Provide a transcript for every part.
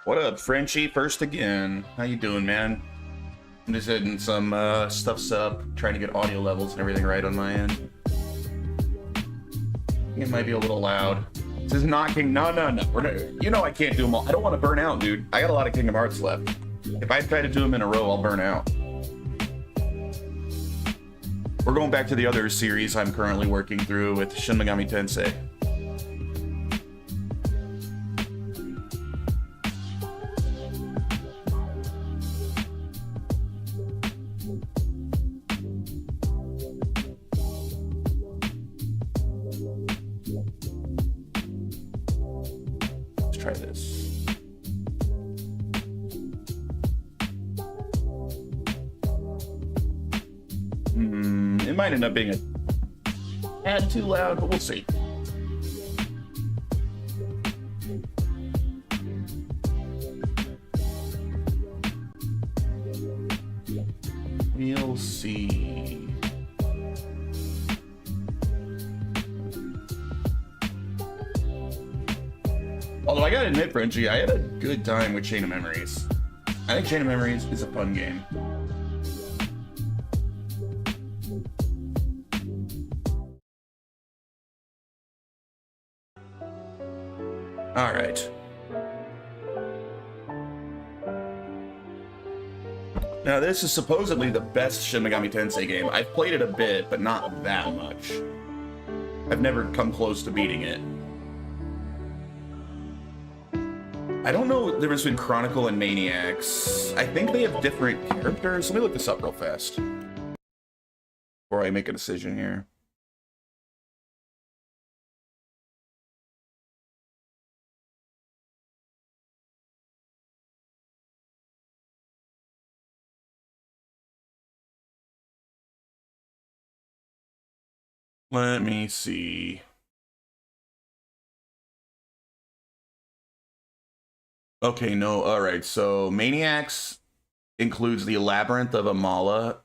What up, Frenchie? First again. How you doing, man? I'm just getting some stuff set up, trying to get audio levels and everything right on my end. It might be a little loud. This is not King. No. We're not, you know I can't do them all. I don't want to burn out, dude. I got a lot of Kingdom Hearts left. If I try to do them in a row, I'll burn out. We're going back to the other series I'm currently working through with Shin Megami Tensei. Let's try this. It might end up being a tad too loud, but we'll see. We'll see. Although I gotta admit, Frenchie, I had a good time with Chain of Memories. I think Chain of Memories is a fun game. All right. Now, this is supposedly the best Shin Megami Tensei game. I've played it a bit, but not that much. I've never come close to beating it. I don't know the difference between Chronicle and Maniacs. I think they have different characters. Let me look this up real fast before I make a decision here. Let me see. Okay, no, all right. So Maniacs includes the Labyrinth of Amala,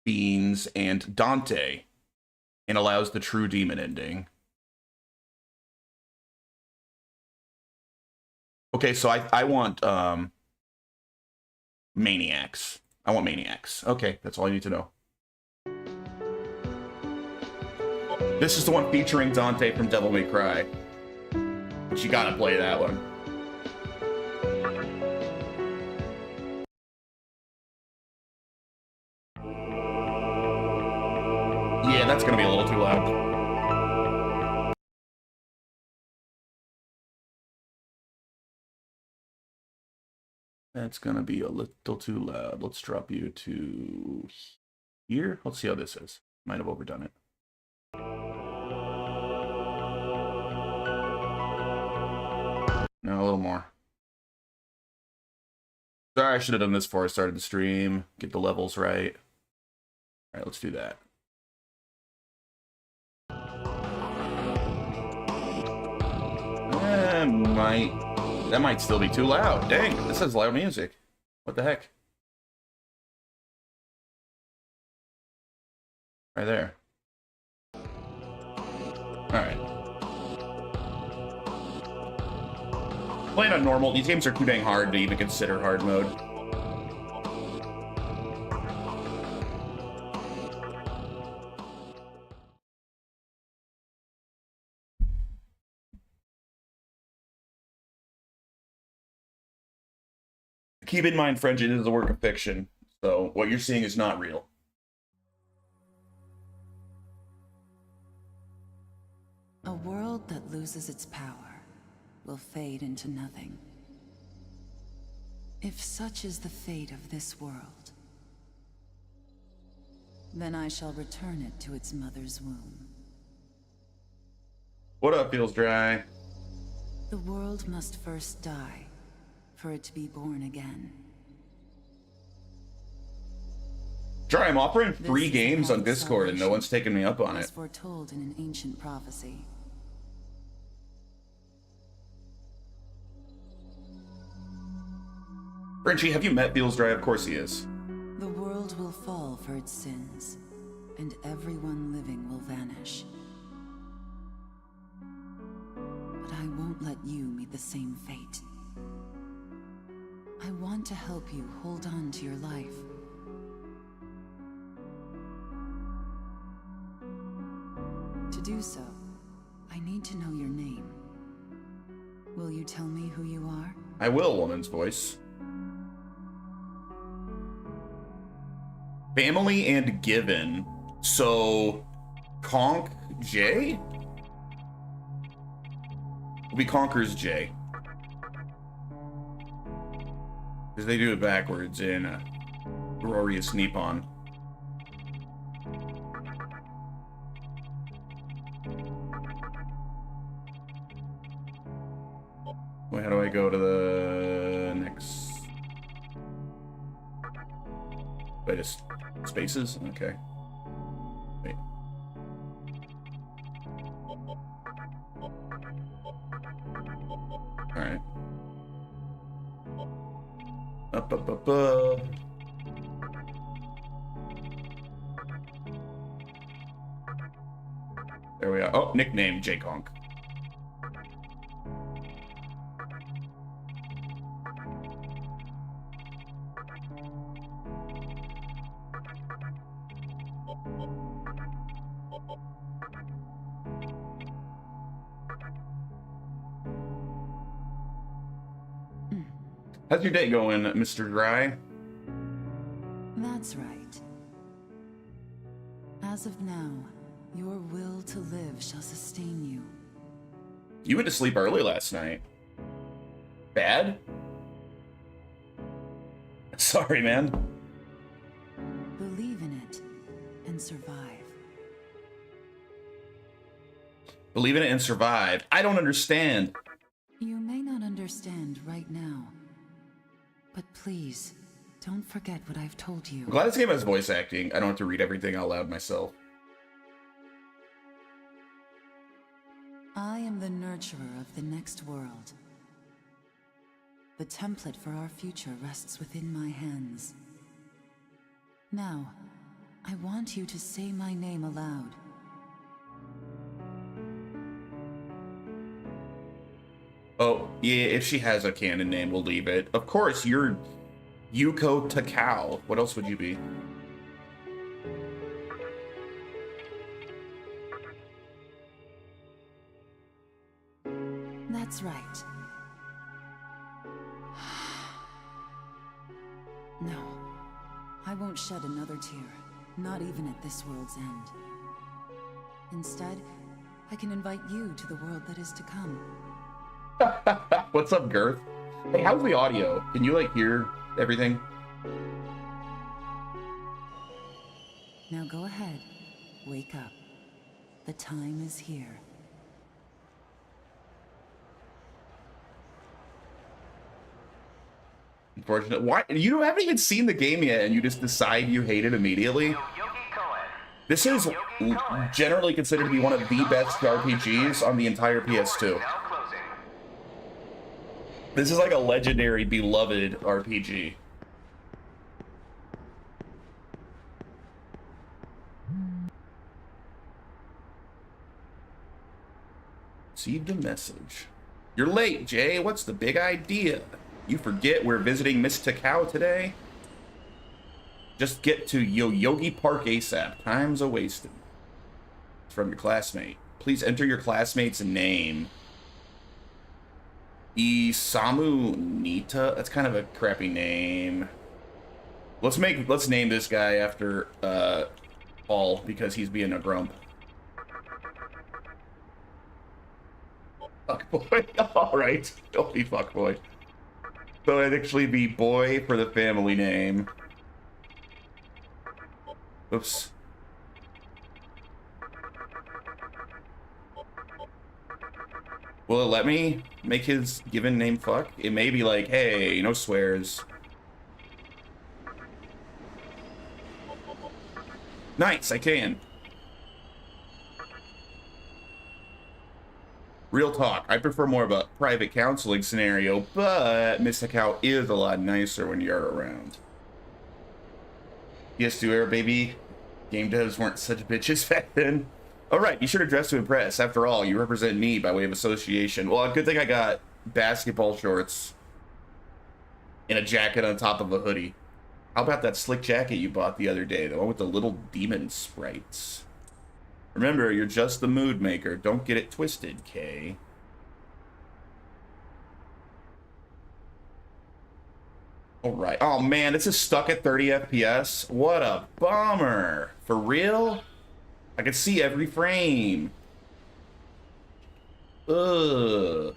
Fiends, and Dante, and allows the true demon ending. Okay, so I want Maniacs. I want Maniacs. Okay, that's all I need to know. This is the one featuring Dante from Devil May Cry. But you gotta play that one. Yeah, that's gonna be a little too loud. That's gonna be a little too loud. Let's drop you to here. Let's see how this is. Might have overdone it. No, a little more. Sorry, I should have done this before I started the stream. Get the levels right. All right, let's do that. That might still be too loud. Dang, this has loud music. What the heck? Right there. All right. Playing on normal, these games are too dang hard to even consider hard mode. Keep in mind, French, it is a work of fiction, so what you're seeing is not real. A world that loses its power will fade into nothing. If such is the fate of this world, then I shall return it to its mother's womb. What up, Feels Dry? The world must first die for it to be born again. Dry, I'm offering free games on Discord and no one's taking me up on it. As foretold in an ancient prophecy. Frenchie, have you met Feels Dry? Of course he is. The world will fall for its sins, and everyone living will vanish. But I won't let you meet the same fate. I want to help you hold on to your life. To do so, I need to know your name. Will you tell me who you are? I will, woman's voice. Family and given. So, Conk J? Will be Conquers J. Because they do it backwards in Glorious Nippon. Wait, how do I go to the next? Wait, just spaces? Okay. Wait. Alright. Up. There we are. Oh, nickname J Conk. How's your day going, Mr. Dry? That's right. As of now, your will to live shall sustain you. You went to sleep early last night. Bad? Sorry, man. Believe in it and survive. Believe in it and survive. I don't understand. You may not understand right now, but please, don't forget what I've told you. I'm glad this game has voice acting. I don't have to read everything out loud myself. I am the nurturer of the next world. The template for our future rests within my hands. Now, I want you to say my name aloud. Oh, yeah, if she has a canon name, we'll leave it. Of course, you're Yuko Takao. What else would you be? That's right. No, I won't shed another tear, not even at this world's end. Instead, I can invite you to the world that is to come. What's up, Girth? Hey, how's the audio? Can you, like, hear everything? Now go ahead, wake up. The time is here. Unfortunate. Why? You haven't even seen the game yet, and you just decide you hate it immediately? This is generally considered to be one of the best RPGs on the entire PS2. This is like a legendary, beloved RPG. Received a message. You're late, Jay. What's the big idea? You forget we're visiting Miss Takao today? Just get to Yoyogi Park ASAP. Time's a-wasted. It's from your classmate. Please enter your classmate's name. Isamu Nita? That's kind of a crappy name. Let's name this guy after Paul, because he's being a grump. Fuckboy. Alright. Don't be fuckboy. So it'd actually be boy for the family name. Oops. Will it let me make his given name fuck? It may be like, hey, no swears. Nice, I can. Real talk, I prefer more of a private counseling scenario, but Miss Takao is a lot nicer when you're around. PS2 era, baby. Game devs weren't such bitches back then. Alright, you should have dressed to impress. After all, you represent me by way of association. Well, good thing I got basketball shorts in a jacket on top of a hoodie. How about that slick jacket you bought the other day? The one with the little demon sprites. Remember, you're just the mood maker. Don't get it twisted, Kay. Alright. Oh man, this is stuck at 30 FPS. What a bummer. For real? I can see every frame. Ugh.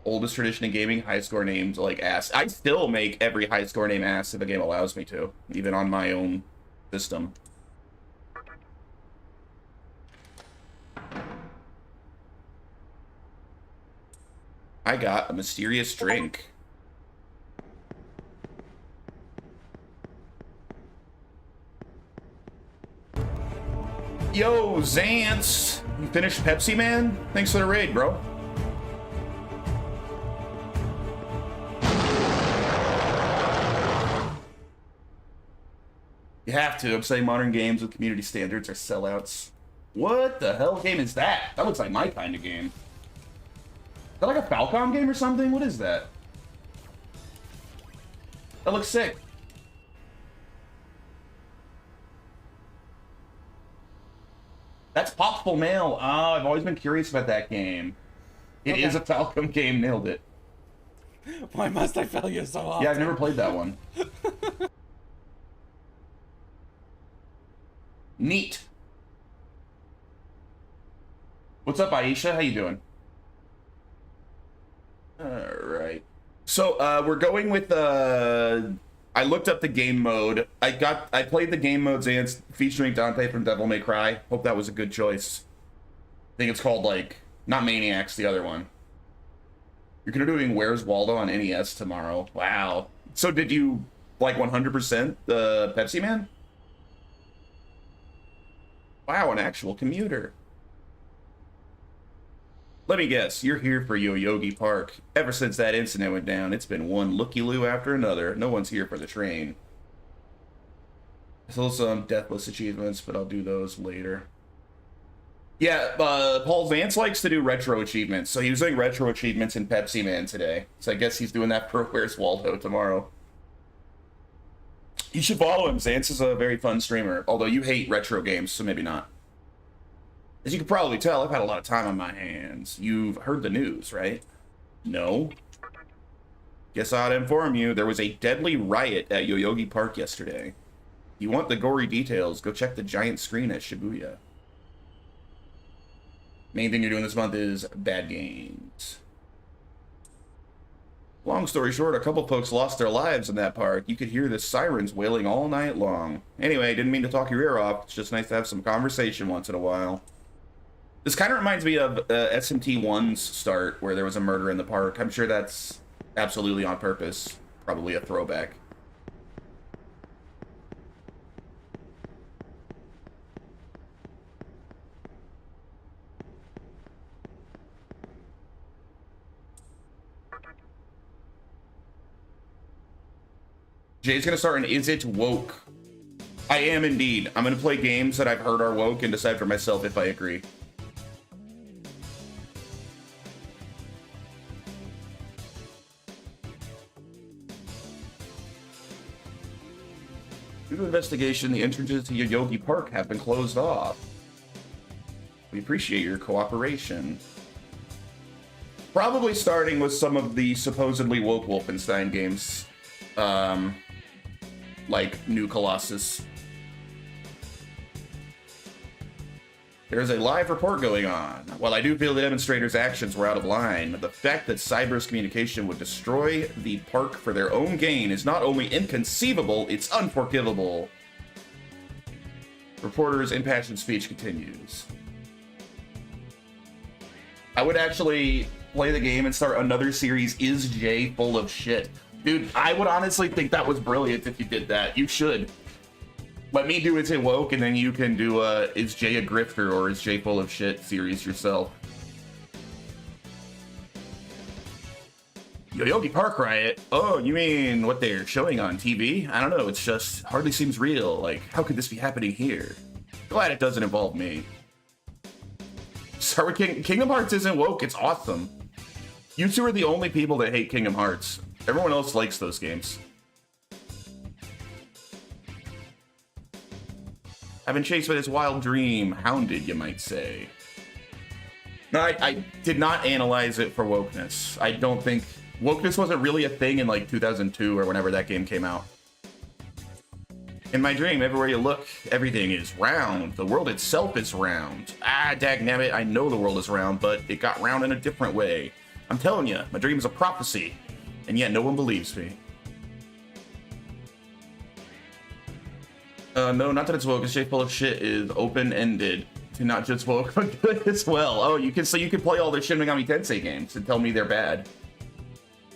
Oldest tradition in gaming, high score names like ass. I still make every high score name ass if a game allows me to, even on my own system. I got a mysterious drink. Yo, Zance! You finished Pepsi Man? Thanks for the raid, bro. You have to. I'm saying modern games with community standards are sellouts. What the hell game is that? That looks like my kind of game. Is that like a Falcom game or something? What is that? That looks sick. That's Popful Mail. Oh, I've always been curious about that game. It is a Falcom game. Nailed it. Why must I fail you so often? Yeah, I've never played that one. Neat. What's up, Aisha? How you doing? Alright. So, we're going with, I looked up the game mode. I played the game mode Zance featuring Dante from Devil May Cry. Hope that was a good choice. I think it's called, like, not Maniacs, the other one. You're gonna be doing Where's Waldo on NES tomorrow. Wow. So did you, like, 100% the Pepsi Man? Wow, an actual commuter. Let me guess, you're here for Yoyogi Park. Ever since that incident went down, it's been one looky-loo after another. No one's here for the train. Still some deathless achievements, but I'll do those later. Yeah, Paul Vance likes to do retro achievements, so he was doing retro achievements in Pepsi Man today. So I guess he's doing that for Where's Waldo tomorrow. You should follow him. Zance is a very fun streamer, although you hate retro games, so maybe not. As you can probably tell, I've had a lot of time on my hands. You've heard the news, right? No? Guess I'd inform you, there was a deadly riot at Yoyogi Park yesterday. If you want the gory details, go check the giant screen at Shibuya. Main thing you're doing this month is bad games. Long story short, a couple folks lost their lives in that park. You could hear the sirens wailing all night long. Anyway, didn't mean to talk your ear off. It's just nice to have some conversation once in a while. This kind of reminds me of SMT1's start, where there was a murder in the park. I'm sure that's absolutely on purpose. Probably a throwback. Jay's gonna start an Is It Woke? I am indeed. I'm gonna play games that I've heard are woke and decide for myself if I agree. Due to investigation, the entrances to Yoyogi Park have been closed off. We appreciate your cooperation. Probably starting with some of the supposedly woke Wolfenstein games. Like New Colossus. There's a live report going on. While I do feel the demonstrators' actions were out of line, the fact that Cyber's communication would destroy the park for their own gain is not only inconceivable, it's unforgivable. Reporter's impassioned speech continues. I would actually play the game and start another series, Is Jay Full of Shit? Dude, I would honestly think that was brilliant if you did that. You should. Let me do It's It Woke, and then you can do Is Jay a Grifter or Is Jay Full of Shit series yourself. Yoyogi Park riot? Oh, you mean what they're showing on TV? I don't know, it's just hardly seems real. Like, how could this be happening here? Glad it doesn't involve me. Start with Kingdom Hearts isn't woke, it's awesome. You two are the only people that hate Kingdom Hearts. Everyone else likes those games. I've been chased by this wild dream, hounded, you might say. No, I did not analyze it for wokeness. I don't think... Wokeness wasn't really a thing in like 2002 or whenever that game came out. In my dream, everywhere you look, everything is round. The world itself is round. Ah, dagnabbit, I know the world is round, but it got round in a different way. I'm telling you, my dream is a prophecy, and yet no one believes me. No, not that it's woke. It's shaped full of shit is open-ended. To not just woke, but good as well. Oh, you can play all the Shin Megami Tensei games and tell me they're bad.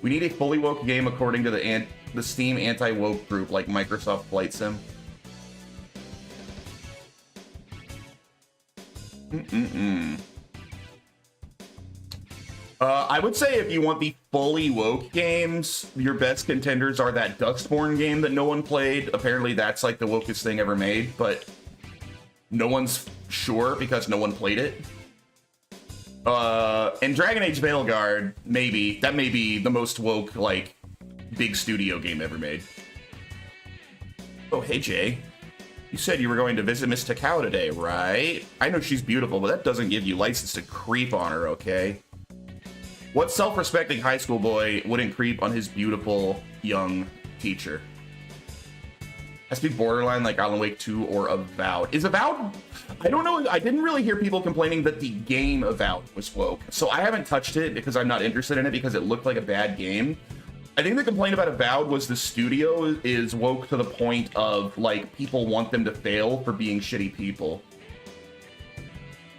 We need a fully woke game according to the Steam anti-woke group like Microsoft Flight Sim. I would say if you want the fully woke games, your best contenders are that Duskborn game that no one played. Apparently that's like the wokest thing ever made, but no one's sure because no one played it. And Dragon Age Veilguard, maybe. That may be the most woke, like, big studio game ever made. Oh, hey, Jay. You said you were going to visit Miss Takao today, right? I know she's beautiful, but that doesn't give you license to creep on her, okay? What self-respecting high school boy wouldn't creep on his beautiful, young teacher? Has to be borderline like Alan Wake 2 or Avowed. Is Avowed... I don't know. I didn't really hear people complaining that the game Avowed was woke. So I haven't touched it because I'm not interested in it because it looked like a bad game. I think the complaint about Avowed was the studio is woke to the point of, like, people want them to fail for being shitty people.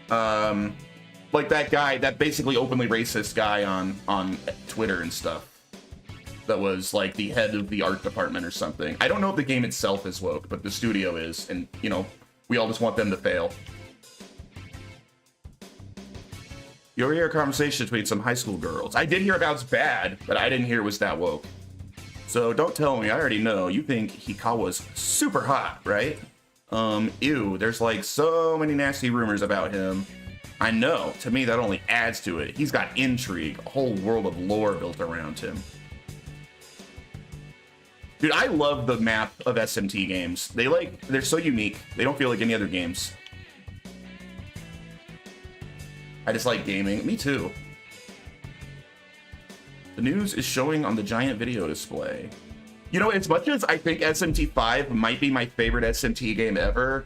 Like that guy, that basically openly racist guy on Twitter and stuff. That was like the head of the art department or something. I don't know if the game itself is woke, but the studio is, and you know, we all just want them to fail. You overhear a conversation between some high school girls. I did hear About's bad, but I didn't hear it was that woke. So don't tell me, I already know. You think Hikawa's super hot, right? Ew, there's like so many nasty rumors about him. I know, to me that only adds to it. He's got intrigue, a whole world of lore built around him. Dude, I love the map of SMT games. They're so unique. They don't feel like any other games. I just like gaming. Me too. The news is showing on the giant video display. You know, as much as I think SMT 5 might be my favorite SMT game ever,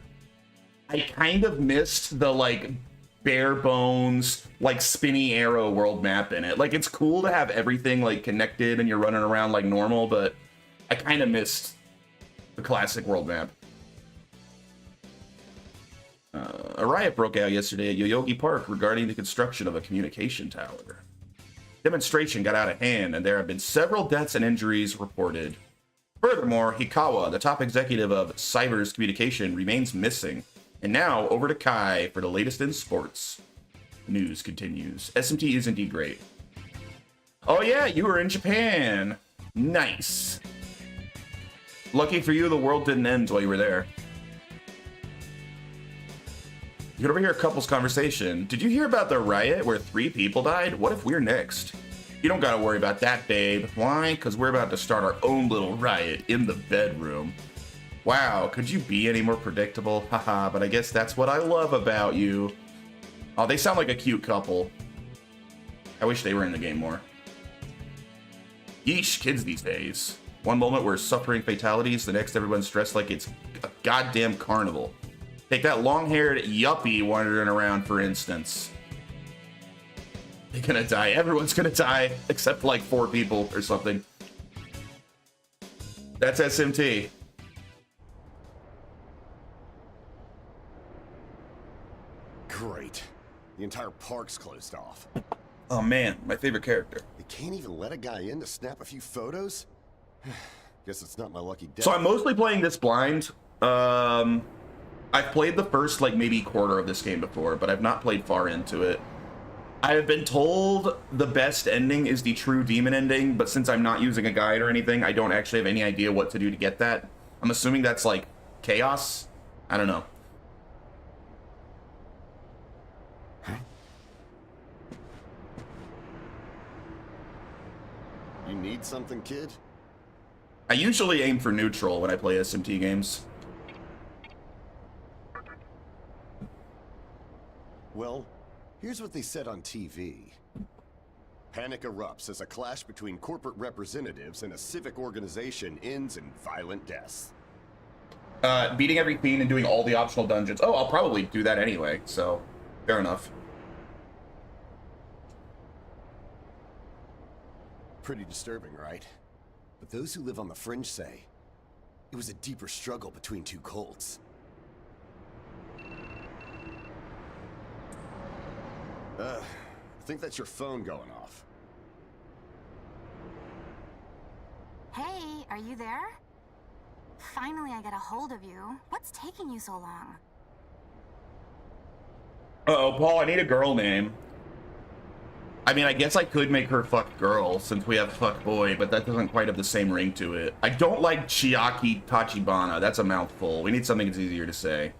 I kind of missed the, like, bare bones, like, spinny arrow world map in it. Like, it's cool to have everything, like, connected and you're running around like normal, but I kind of missed the classic world map. A riot broke out yesterday at Yoyogi Park regarding the construction of a communication tower. Demonstration got out of hand, and there have been several deaths and injuries reported. Furthermore, Hikawa, the top executive of Cyber's communication, remains missing. And now, over to Kai for the latest in sports. News continues. SMT is indeed great. Oh yeah, you were in Japan. Nice. Lucky for you, the world didn't end while you were there. You could overhear a couple's conversation. Did you hear about the riot where 3 people died? What if we're next? You don't gotta worry about that, babe. Why? Because we're about to start our own little riot in the bedroom. Wow, could you be any more predictable? Haha, but I guess that's what I love about you. Oh, they sound like a cute couple. I wish they were in the game more. Yeesh, kids these days. One moment we're suffering fatalities, the next everyone's dressed like it's a goddamn carnival. Take that long-haired yuppie wandering around, for instance. They're gonna die. Everyone's gonna die, except like 4 people or something. That's SMT. Great. The entire park's closed off. Oh man, my favorite character. They can't even let a guy in to snap a few photos? Guess it's not my lucky day. So I'm mostly playing this blind. I've played the first, like, maybe quarter of this game before, but I've not played far into it. I have been told the best ending is the true demon ending, but since I'm not using a guide or anything, I don't actually have any idea what to do to get that. I'm assuming that's like chaos? I don't know. You need something, kid? I usually aim for neutral when I play SMT games. Well, here's what they said on TV. Panic erupts as a clash between corporate representatives and a civic organization ends in violent deaths. Beating every fiend and doing all the optional dungeons. Oh, I'll probably do that anyway, so fair enough. Pretty disturbing, right? But those who live on the fringe say it was a deeper struggle between two cults. I think that's your phone going off. Hey, are you there? Finally, I get a hold of you. What's taking you so long? Uh-oh, Paul, I need a girl name. I mean, I guess I could make her fuck girl since we have fuck boy, but that doesn't quite have the same ring to it. I don't like Chiaki Tachibana. That's a mouthful. We need something that's easier to say.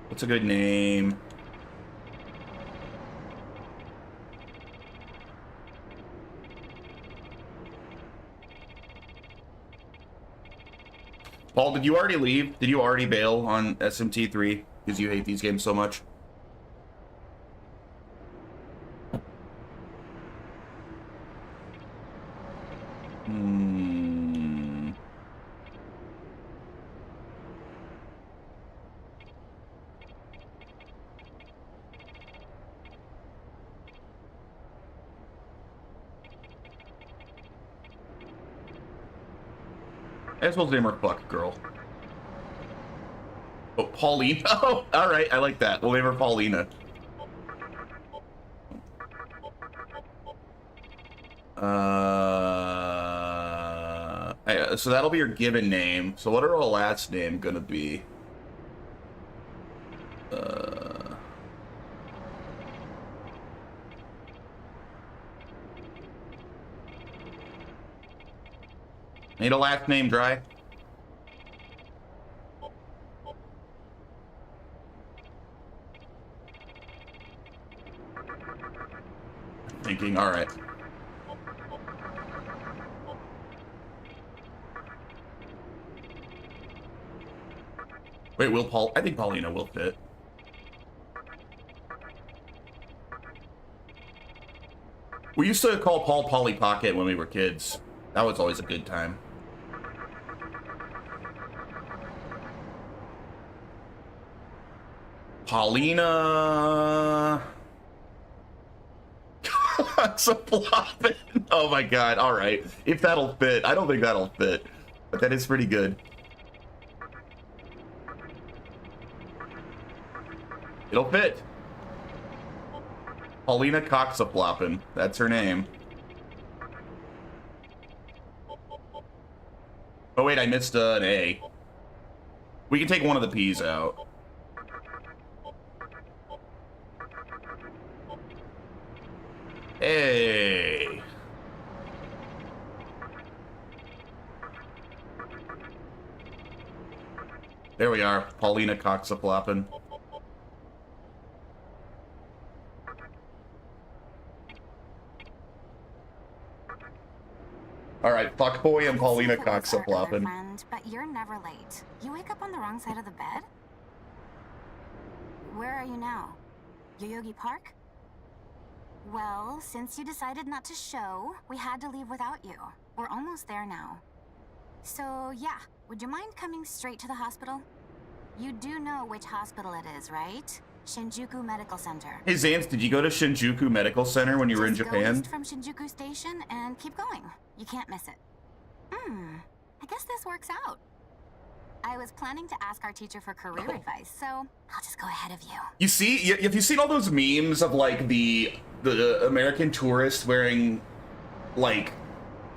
What's a good name? Paul, did you already leave? Did you already bail on SMT3 because you hate these games so much? I suppose name her fuck girl. Oh, Paulina. Oh, all right. I like that. We'll name her Paulina. So that'll be your given name. So what are our last name gonna be? Need a last name, Dry? Thinking, all right. Wait, will Paul? I think Paulina will fit. We used to call Paul Polly Pocket when we were kids. That was always a good time. Paulina. So flopping. Oh my god. All right. If that'll fit. I don't think that'll fit. But that is pretty good. It'll fit. Paulina Coxafloppin. That's her name. Oh wait, I missed an A. We can take one of the P's out. Hey. There we are, Paulina Coxafloppin. All right, fuckboy and Paulina Coxafloppin. But you're never late. You wake up on the wrong side of the bed? Where are you now? Yoyogi Park? Well, since you decided not to show, we had to leave without you. We're almost there now. So, yeah, would you mind coming straight to the hospital? You do know which hospital it is, right? Shinjuku Medical Center. Hey Zance, did you go to Shinjuku Medical Center when you were in Japan? Just go east from Shinjuku Station and keep going. You can't miss it. I guess this works out. I was planning to ask our teacher for career advice, so I'll just go ahead of you. You see, have you seen all those memes of like the American tourist wearing like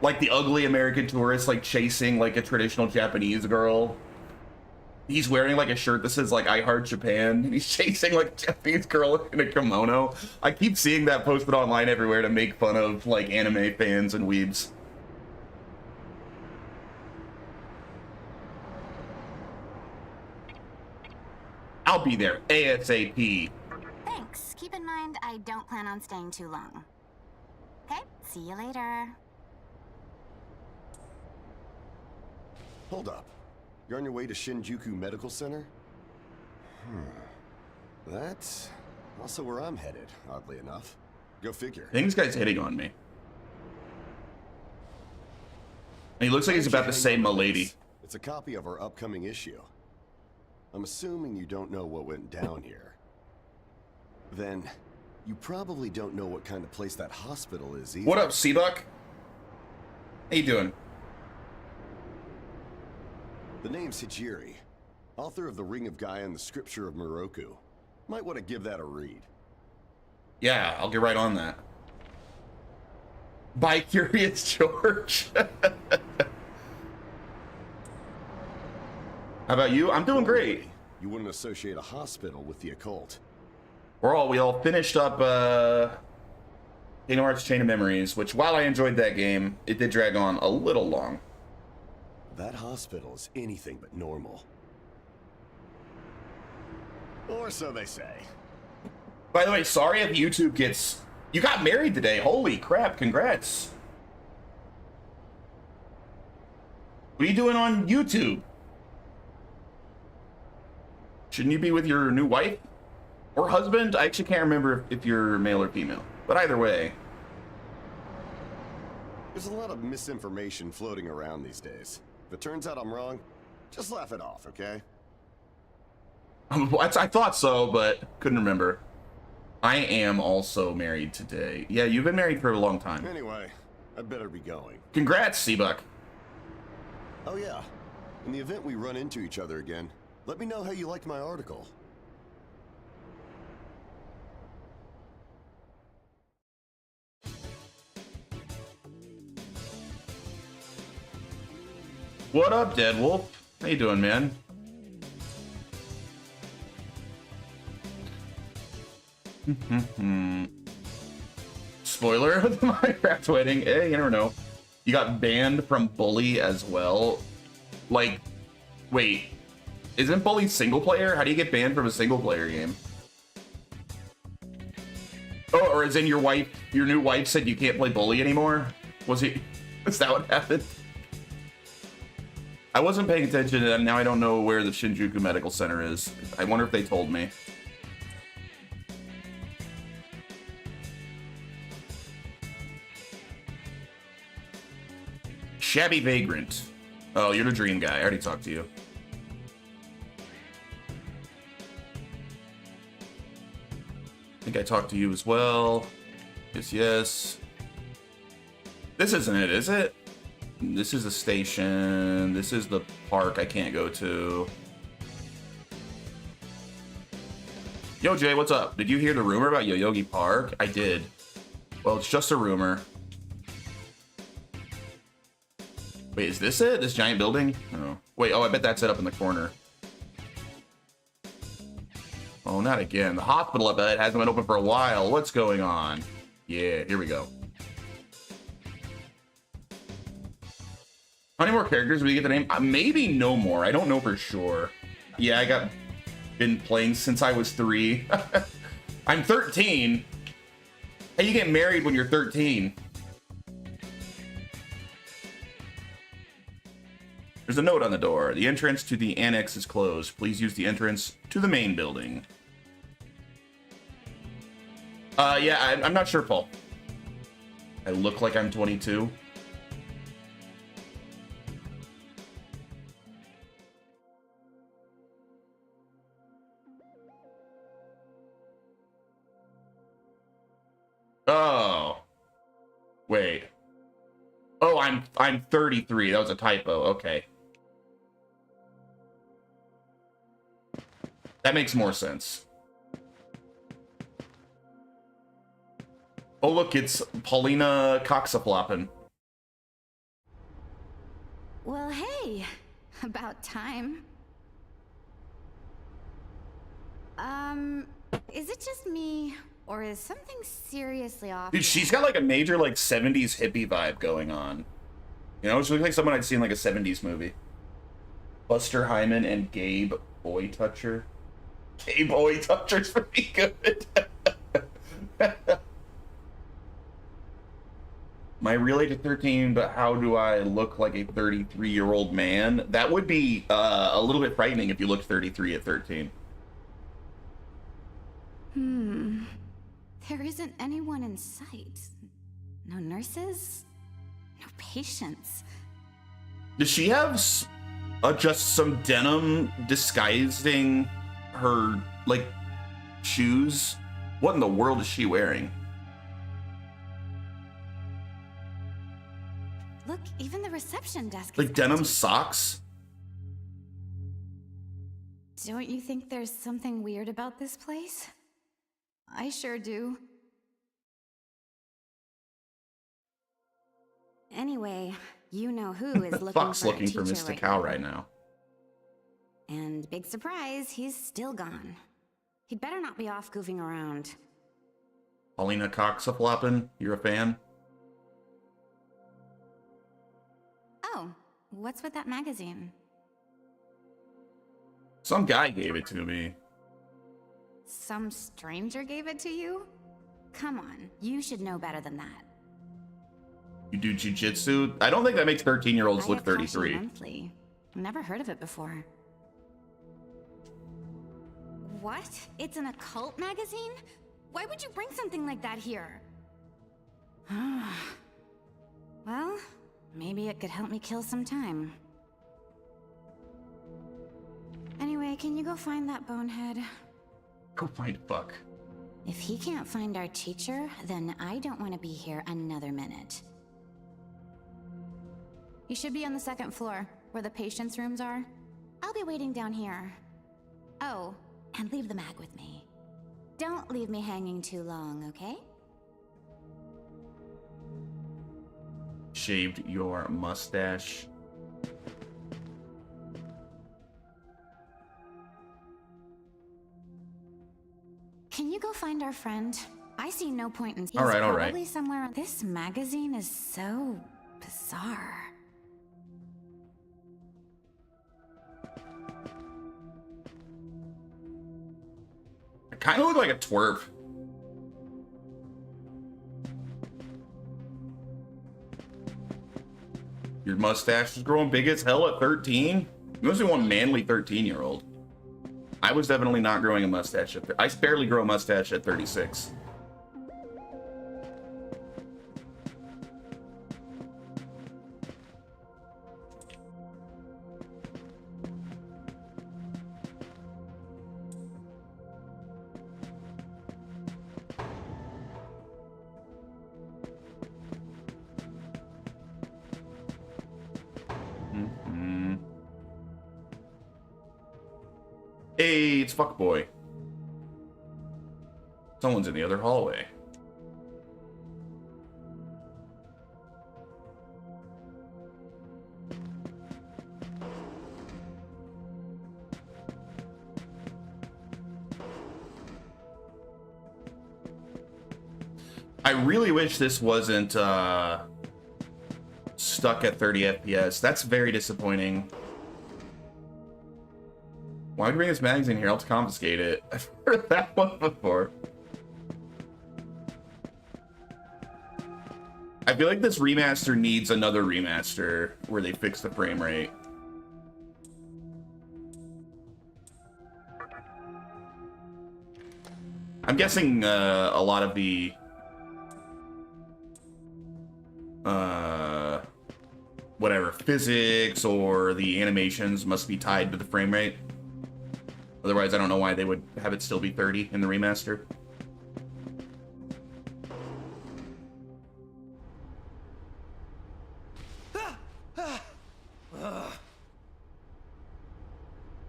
Like the ugly American tourist, like chasing like a traditional Japanese girl. He's wearing like a shirt that says like "I Heart Japan." And he's chasing like a Japanese girl in a kimono. I keep seeing that posted online everywhere to make fun of like anime fans and weebs. I'll be there ASAP. Thanks. Keep in mind, I don't plan on staying too long. Okay, see you later. Hold up. You're on your way to Shinjuku Medical Center? That's also where I'm headed, oddly enough. Go figure. I think this guy's hitting on me. And he looks like he's about to say "m'lady." It's a copy of our upcoming issue. I'm assuming you don't know what went down here. Then, you probably don't know what kind of place that hospital is either. What up, Seabuck? How you doing? The name's Hijiri, author of The Ring of Gaia and the Scripture of Moroku. Might want to give that a read. Yeah, I'll get right on that. By Curious George. How about you? I'm doing great. You wouldn't associate a hospital with the occult. We all finished up Kingdom Hearts Chain of Memories, which while I enjoyed that game, it did drag on a little long. That hospital is anything but normal. Or so they say. By the way, sorry if YouTube gets... You got married today. Holy crap, congrats. What are you doing on YouTube? Shouldn't you be with your new wife? Or husband? I actually can't remember if you're male or female. But either way. There's a lot of misinformation floating around these days. If it turns out I'm wrong, just laugh it off, okay? I thought so, but couldn't remember. I am also married today. Yeah, you've been married for a long time. Anyway, I'd better be going. Congrats, Seabuck. Oh yeah, in the event we run into each other again, let me know how you liked my article. What up, Dead Wolf? How you doing, man? Spoiler of the Minecraft wedding. You never know. You got banned from Bully as well. Like, wait. Isn't Bully single player? How do you get banned from a single player game? Oh, or is in your new wife said you can't play Bully anymore? Is that what happened? I wasn't paying attention, and now I don't know where the Shinjuku Medical Center is. I wonder if they told me. Shabby Vagrant. Oh, you're the dream guy. I already talked to you. I think I talked to you as well. Yes, yes. This isn't it, is it? This is the station. This is the park I can't go to. Yo, Jay, what's up? Did you hear the rumor about Yoyogi Park? I did. Well, it's just a rumor. Wait, is this it? This giant building? Oh. Wait, oh, I bet that's it up in the corner. Oh, not again. The hospital, I bet, hasn't been open for a while. What's going on? Yeah, here we go. How many more characters will you get the name? Maybe no more. I don't know for sure. Yeah, been playing since I was 3. I'm 13. How you get married when you're 13? There's a note on the door. The entrance to the annex is closed. Please use the entrance to the main building. Yeah, I'm not sure, Paul. I look like I'm 22. Oh. Wait. Oh, I'm 33. That was a typo. Okay. That makes more sense. Oh, look, it's Paulina Coxafloppin. about time. Is it just me, or is something seriously off? Dude, she's got like a major like 70s hippie vibe going on. You know, she looks like someone I'd seen like a 70s movie. Buster Hyman and Gabe Boy Toucher. Gabe Boy Toucher's pretty good. My real age is 13, but how do I look like a 33-year-old man? That would be a little bit frightening if you looked 33 at 13. There isn't anyone in sight. No nurses? No patients. Does she have just some denim disguising her, like, shoes? What in the world is she wearing? Look, even the reception desk is Like denim empty. socks? Don't you think there's something weird about this place? I sure do. Anyway, you know who is looking Fuck's for a looking for teacher Mr. right Cow now. right now. And big surprise, he's still gone. He'd better not be off goofing around. Paulina Coxafloppin, you're a fan? Oh, what's with that magazine? Some guy gave it to me. Some stranger gave it to you? Come on, you should know better than that. You do jujitsu? I don't think that makes 13-year-olds I look get Kashi 33. Monthly. Never heard of it before. What? It's an occult magazine? Why would you bring something like that here? Well, maybe it could help me kill some time. Anyway, can you go find that bonehead? Go find fuck. If he can't find our teacher, then I don't want to be here another minute. You should be on the second floor, where the patients' rooms are. I'll be waiting down here. Oh, and leave the mag with me. Don't leave me hanging too long, okay? Shaved your mustache. Can you go find our friend? I see no point in... He's All right. probably somewhere... This magazine is so... bizarre. I kind of look like a twerp. Your mustache is growing big as hell at 13? You must be one manly 13-year-old. I was definitely not growing a mustache at... I barely grow a mustache at 36. Hey, it's Fuckboy. Someone's in the other hallway. I really wish this wasn't stuck at 30 FPS. That's very disappointing. Why would you bring this magazine here? I'll just confiscate it. I've heard of that one before. I feel like this remaster needs another remaster where they fix the frame rate. I'm guessing a lot of the whatever physics or the animations must be tied to the frame rate. Otherwise, I don't know why they would have it still be 30 in the remaster.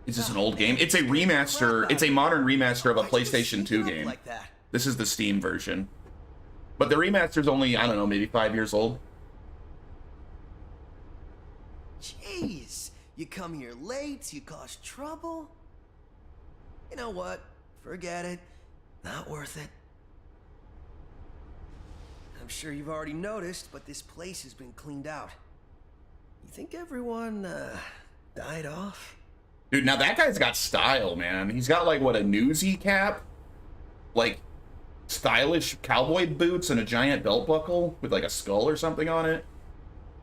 Is this an old game? It's a remaster. It's a modern remaster of a PlayStation 2 game. This is the Steam version. But the remaster's only, I don't know, maybe 5 years old. Jeez, You come here late, you cause trouble. You know what? Forget it. Not worth it. I'm sure you've already noticed, but this place has been cleaned out. You think everyone, died off? Dude, now that guy's got style, man. He's got, like, what, a newsy cap? Like, stylish cowboy boots and a giant belt buckle with, like, a skull or something on it.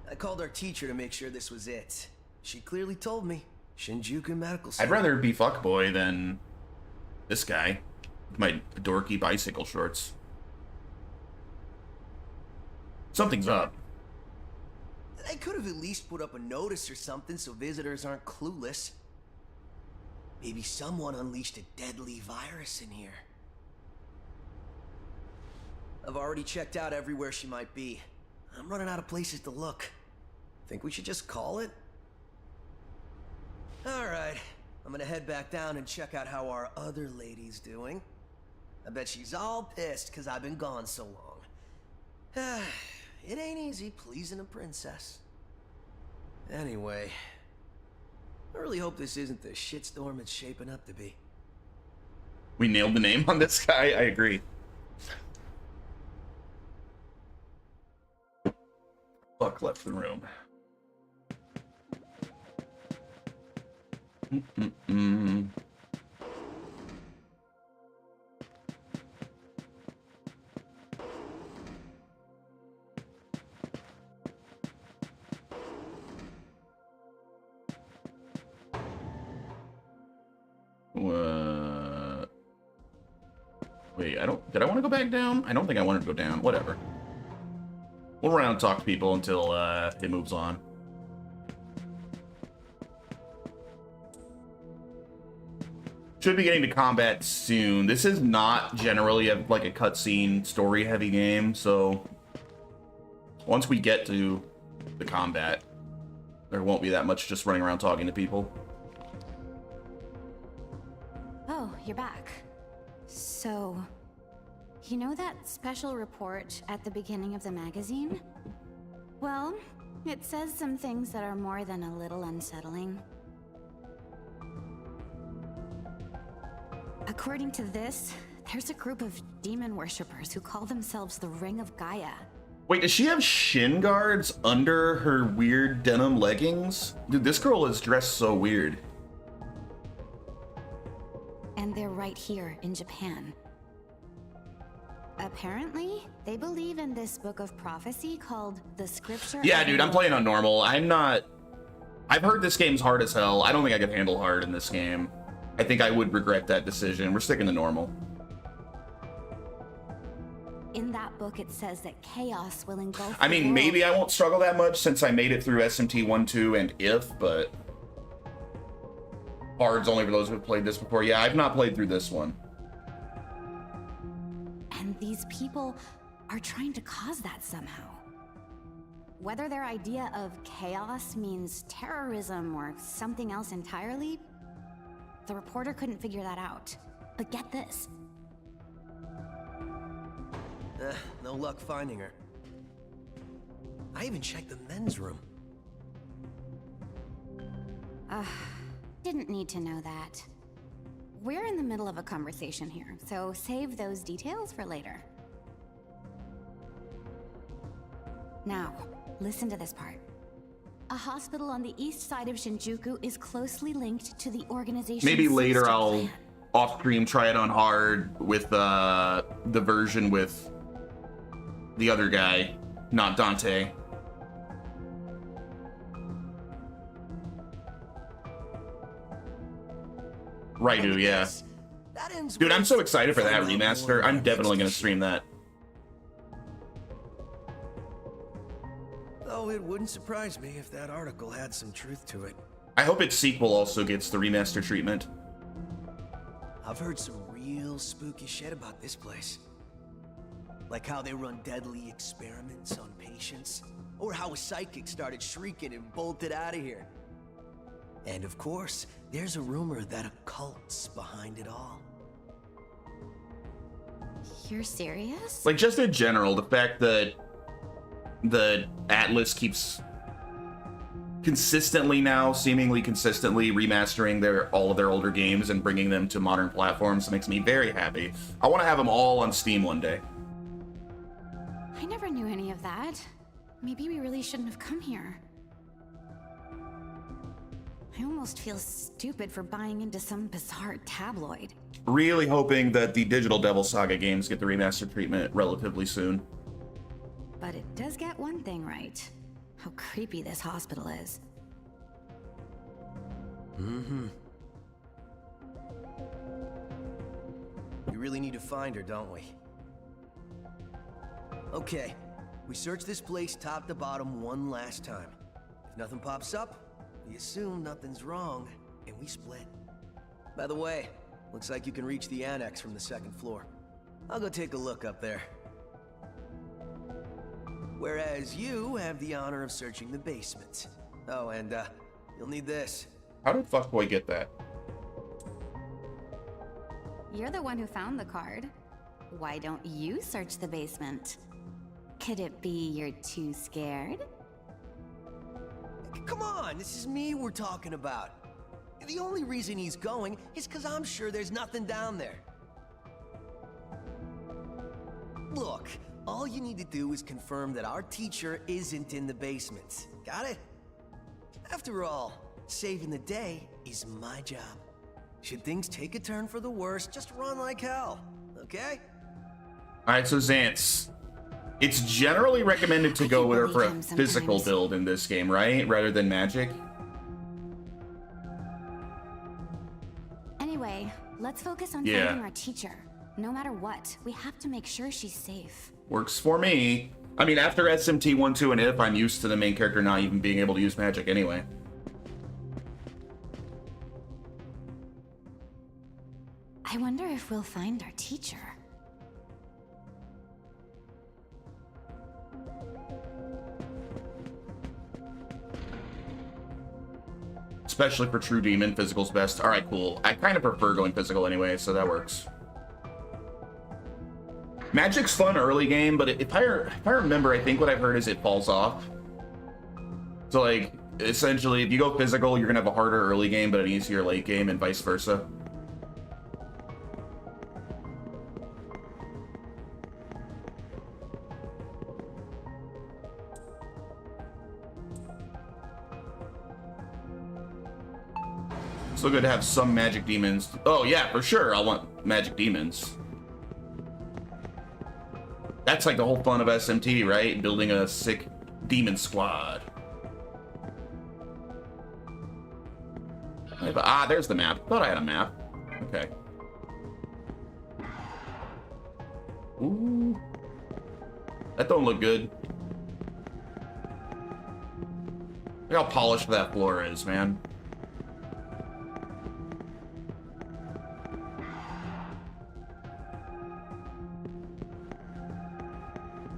I called our teacher to make sure this was it. She clearly told me. Shinjuku Medical Center. I'd rather be fuckboy than this guy with my dorky bicycle shorts. Something's up. They could have at least put up a notice or something so visitors aren't clueless. Maybe someone unleashed a deadly virus in here. I've already checked out everywhere she might be. I'm running out of places to look. Think we should just call it? Alright, I'm gonna head back down and check out how our other lady's doing. I bet she's all pissed because I've been gone so long. It ain't easy pleasing a princess. Anyway, I really hope this isn't the shitstorm it's shaping up to be. We nailed the name on this guy, I agree. Buck left the room. Wait, did I want to go back down? I don't think I wanted to go down. Whatever. We'll run around and talk to people until it moves on. Should be getting to combat soon. This is not generally like a cutscene, story-heavy game, so once we get to the combat, there won't be that much just running around talking to people. Oh, you're back. So, you know that special report at the beginning of the magazine? Well, it says some things that are more than a little unsettling. According to this, there's a group of demon worshippers who call themselves the Ring of Gaia. Wait, does she have shin guards under her weird denim leggings? Dude, this girl is dressed so weird. And they're right here in Japan. Apparently, they believe in this book of prophecy called the Scripture. Yeah, of dude, I'm the playing on normal. I've heard this game's hard as hell. I don't think I could handle hard in this game. I think I would regret that decision. We're sticking to normal. In that book, it says that chaos will engulf I the mean, world. maybe I won't struggle that much since I made it through SMT 1, 2, and If, but hard's only for those who've played this before. Yeah, I've not played through this one. And these people are trying to cause that somehow. Whether their idea of chaos means terrorism or something else entirely, the reporter couldn't figure that out. But get this. No luck finding her. I even checked the men's room. Didn't need to know that. We're in the middle of a conversation here, so save those details for later. Now, listen to this part. A hospital on the east side of Shinjuku is closely linked to the organization's Maybe later sister I'll plan. off-stream try it on hard with the version with the other guy, not Dante. Raidu, yeah. That ends Dude, I'm with so excited for that finding out more remaster. about I'm definitely going to next stream that. Though it wouldn't surprise me if that article had some truth to it. I hope its sequel also gets the remaster treatment. I've heard some real spooky shit about this place. Like how they run deadly experiments on patients, or how a psychic started shrieking and bolted out of here. And of course, there's a rumor that a cult's behind it all. You're serious? Like, just in general, the fact that the Atlas keeps consistently now, seemingly consistently remastering all of their older games and bringing them to modern platforms makes me very happy. I want to have them all on Steam one day. I never knew any of that. Maybe we really shouldn't have come here. I almost feel stupid for buying into some bizarre tabloid. Really hoping that the Digital Devil Saga games get the remastered treatment relatively soon. But it does get one thing right. How creepy this hospital is. Mm-hmm. We really need to find her, don't we? Okay, we search this place top to bottom one last time. If nothing pops up, we assume nothing's wrong, and we split. By the way, looks like you can reach the annex from the second floor. I'll go take a look up there. Whereas you have the honor of searching the basement. Oh, and you'll need this. How did Fuckboy get that? You're the one who found the card. Why don't you search the basement? Could it be you're too scared? Come on, this is me we're talking about. The only reason he's going is because I'm sure there's nothing down there. Look, all you need to do is confirm that our teacher isn't in the basement. Got it? After all, saving the day is my job. Should things take a turn for the worse, just run like hell, okay? Alright, so Xantz. It's generally recommended to go with her for a physical build in this game, right? Rather than magic. Anyway, let's focus on finding our teacher. No matter what, we have to make sure she's safe. Works for me. I mean, after SMT 1, 2, and IF, I'm used to the main character not even being able to use magic anyway. I wonder if we'll find our teacher. Especially for True Demon, physical's best. Alright, cool. I kind of prefer going physical anyway, so that works. Magic's fun early game, but if I remember, I think what I've heard is it falls off. So, like, essentially, if you go physical, you're gonna have a harder early game, but an easier late game, and vice versa. Still good to have some magic demons. Oh yeah, for sure, I want magic demons. That's like the whole fun of SMT, right? Building a sick demon squad. Ah, there's the map. Thought I had a map. Okay. Ooh. That don't look good. Look how polished that floor is, man.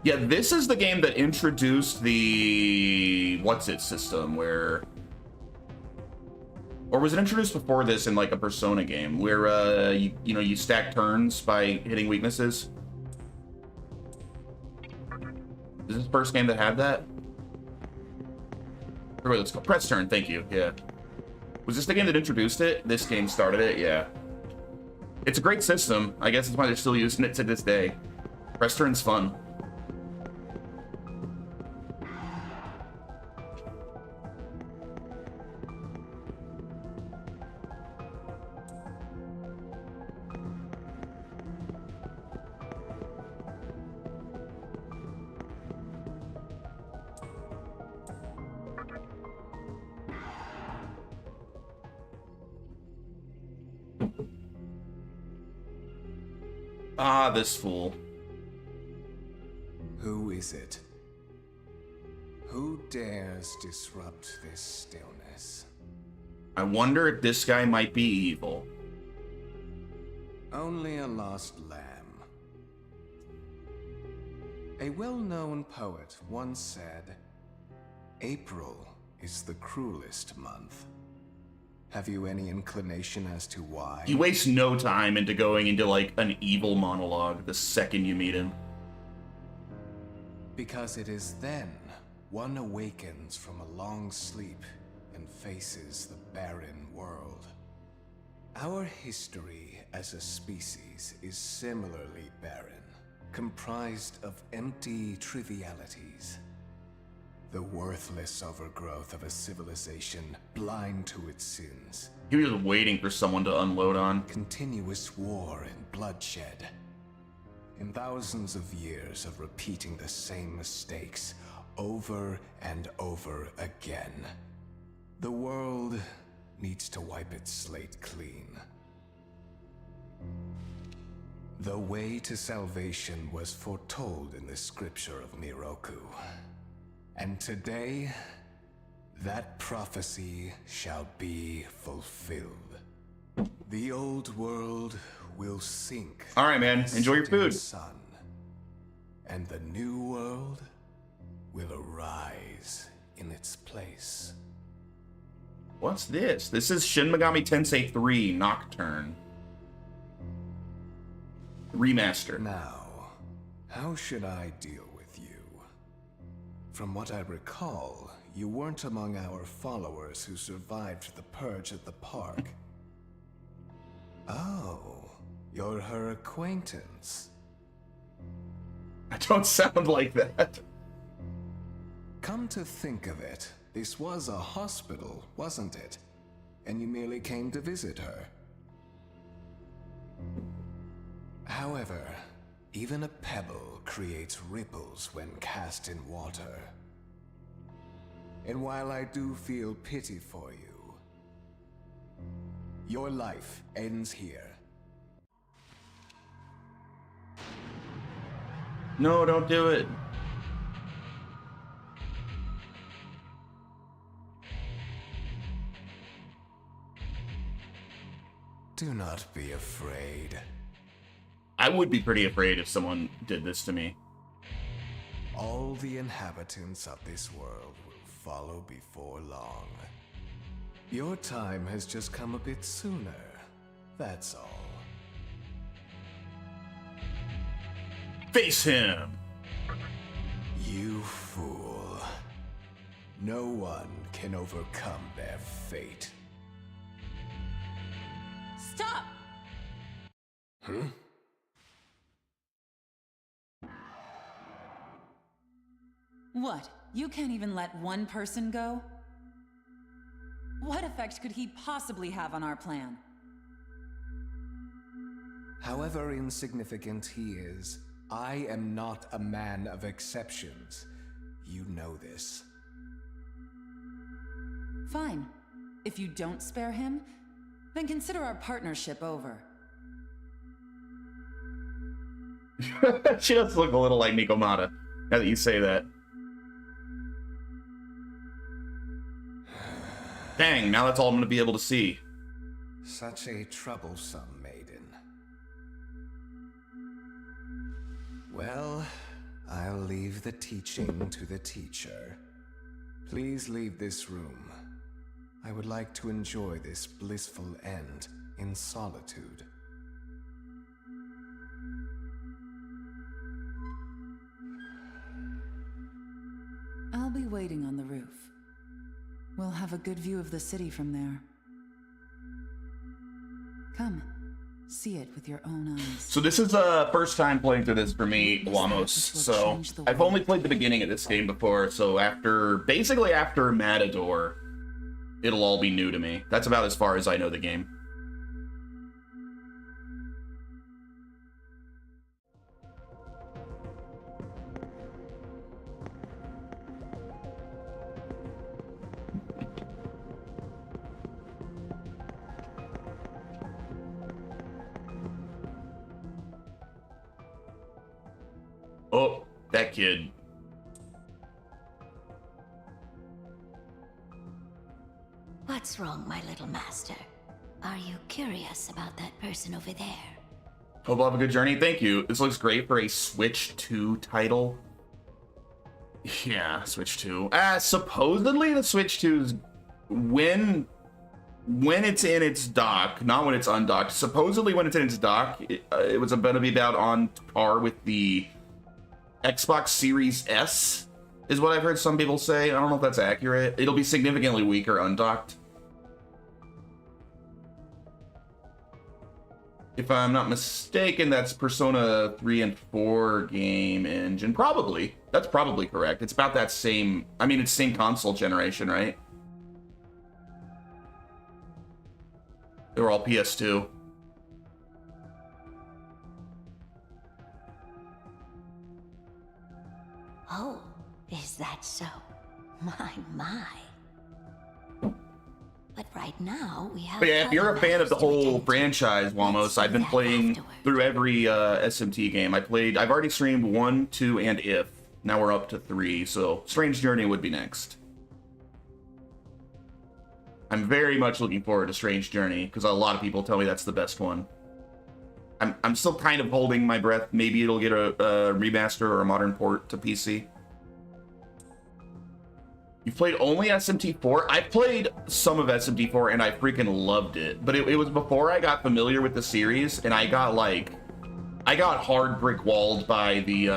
Yeah, this is the game that introduced the what's-it system, where... Or was it introduced before this in, like, a Persona game, where, you know, you stack turns by hitting weaknesses? Is this the first game that had that? Or wait, let's go. Press turn, thank you, yeah. Was this the game that introduced it? This game started it, yeah. It's a great system. I guess that's why they're still using it to this day. Press turn's fun. Ah, this fool. Who is it? Who dares disrupt this stillness? I wonder if this guy might be evil. Only a lost lamb. A well-known poet once said, April is the cruelest month. Have you any inclination as to why? You waste no time into going into, like, an evil monologue the second you meet him. Because it is then one awakens from a long sleep and faces the barren world. Our history as a species is similarly barren, comprised of empty trivialities. The worthless overgrowth of a civilization blind to its sins. He was waiting for someone to unload on. Continuous war and bloodshed. In thousands of years of repeating the same mistakes over and over again. The world needs to wipe its slate clean. The way to salvation was foretold in the scripture of Miroku. And today, that prophecy shall be fulfilled. The old world will sink. All right, man. Enjoy your food. Sun, and the new world will arise in its place. What's this? This is Shin Megami Tensei 3 Nocturne. Remaster. Now, how should I deal with you? From what I recall, you weren't among our followers who survived the purge at the park. Oh, you're her acquaintance. I don't sound like that. Come to think of it, this was a hospital, wasn't it? And you merely came to visit her. However, even a pebble creates ripples when cast in water. And while I do feel pity for you, your life ends here. No, don't do it. Do not be afraid. I would be pretty afraid if someone did this to me. All the inhabitants of this world will follow before long. Your time has just come a bit sooner, that's all. Face him! You fool. No one can overcome their fate. Stop! Huh? What? You can't even let one person go? What effect could he possibly have on our plan? However insignificant he is, I am not a man of exceptions. You know this. Fine. If you don't spare him, then consider our partnership over. She does look a little like Nikomata, now that you say that. Dang, now that's all I'm gonna be able to see. Such a troublesome maiden. Well, I'll leave the teaching to the teacher. Please leave this room. I would like to enjoy this blissful end in solitude. I'll be waiting on the roof. We'll have a good view of the city from there. Come, see it with your own eyes. So this is first time playing through this for me, Wamos. So I've only played the beginning of this game before, so basically after Matador, it'll all be new to me. That's about as far as I know the game. Oh, that kid. What's wrong, my little master? Are you curious about that person over there? Hope you'll have a good journey. Thank you. This looks great for a Switch 2 title. Yeah, Switch 2. Supposedly the Switch 2's when it's in its dock, not when it's undocked. Supposedly when it's in its dock, it was going to be about on par with the Xbox Series S is what I've heard some people say. I don't know if that's accurate. It'll be significantly weaker undocked. If I'm not mistaken, that's Persona 3 and 4 game engine. Probably. That's probably correct. It's about that same... I mean, it's same console generation, right? They were all PS2. Oh, is that so? My. But right now, we have... But yeah, if you're a fan of the other matters to whole attend to. franchise, Wamos, Let's I've do been that playing afterward. through every SMT game. I've already streamed 1, 2, and If. Now we're up to 3, so Strange Journey would be next. I'm very much looking forward to Strange Journey, because a lot of people tell me that's the best one. I'm still kind of holding my breath. Maybe it'll get a remaster or a modern port to PC. You've played only SMT4? I played some of SMT4 and I freaking loved it. But it was before I got familiar with the series, and I got hard brick walled by the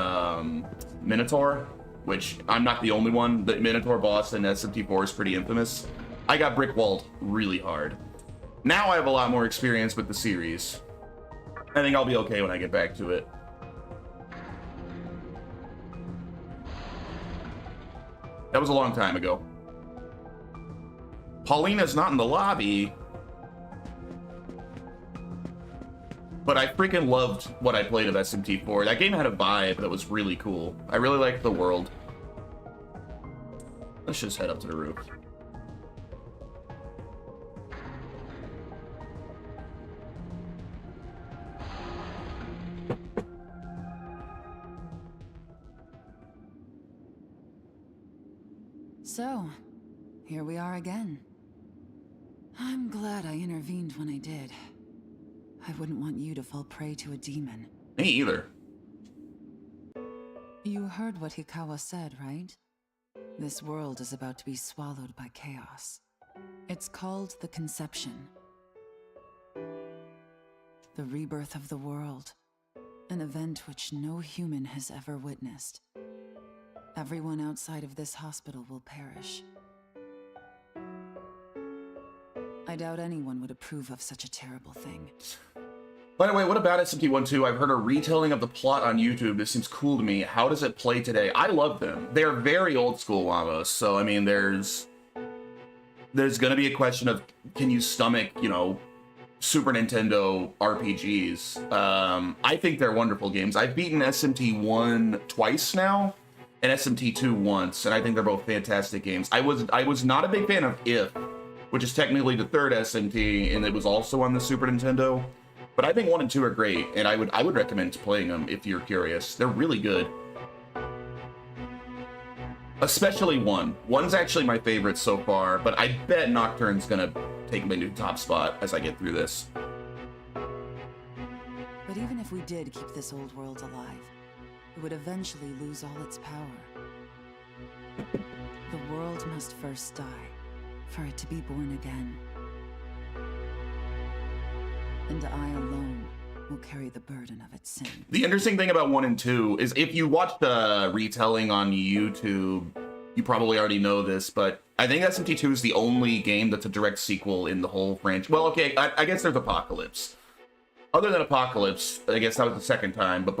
Minotaur, which I'm not the only one. The Minotaur boss in SMT4 is pretty infamous. I got brick walled really hard. Now I have a lot more experience with the series. I think I'll be okay when I get back to it. That was a long time ago. Paulina's not in the lobby. But I freaking loved what I played of SMT4. That game had a vibe that was really cool. I really liked the world. Let's just head up to the roof. So, here we are again. I'm glad I intervened when I did. I wouldn't want you to fall prey to a demon. Me either. You heard what Hikawa said, right? This world is about to be swallowed by chaos. It's called the Conception. The rebirth of the world. An event which no human has ever witnessed. Everyone outside of this hospital will perish. I doubt anyone would approve of such a terrible thing. By the way, what about SMT1-2? I've heard a retelling of the plot on YouTube. This seems cool to me. How does it play today? I love them. They're very old school Wamos, so I mean, there's gonna be a question of, can you stomach, you know, Super Nintendo RPGs? I think they're wonderful games. I've beaten SMT1 twice now, and SMT2 once, and I think they're both fantastic games. I was not a big fan of If, which is technically the third SMT, and it was also on the Super Nintendo. But I think 1 and 2 are great, and I would recommend playing them if you're curious. They're really good. Especially 1. 1's actually my favorite so far, but I bet Nocturne's gonna take me to the top spot as I get through this. But even if we did keep this old world alive, it would eventually lose all its power. The world must first die, for it to be born again. And I alone will carry the burden of its sin. The interesting thing about 1 and 2 is if you watch the retelling on YouTube, you probably already know this, but I think SMT2 is the only game that's a direct sequel in the whole franchise. Well, okay, I guess there's Apocalypse. Other than Apocalypse, I guess that was the second time, but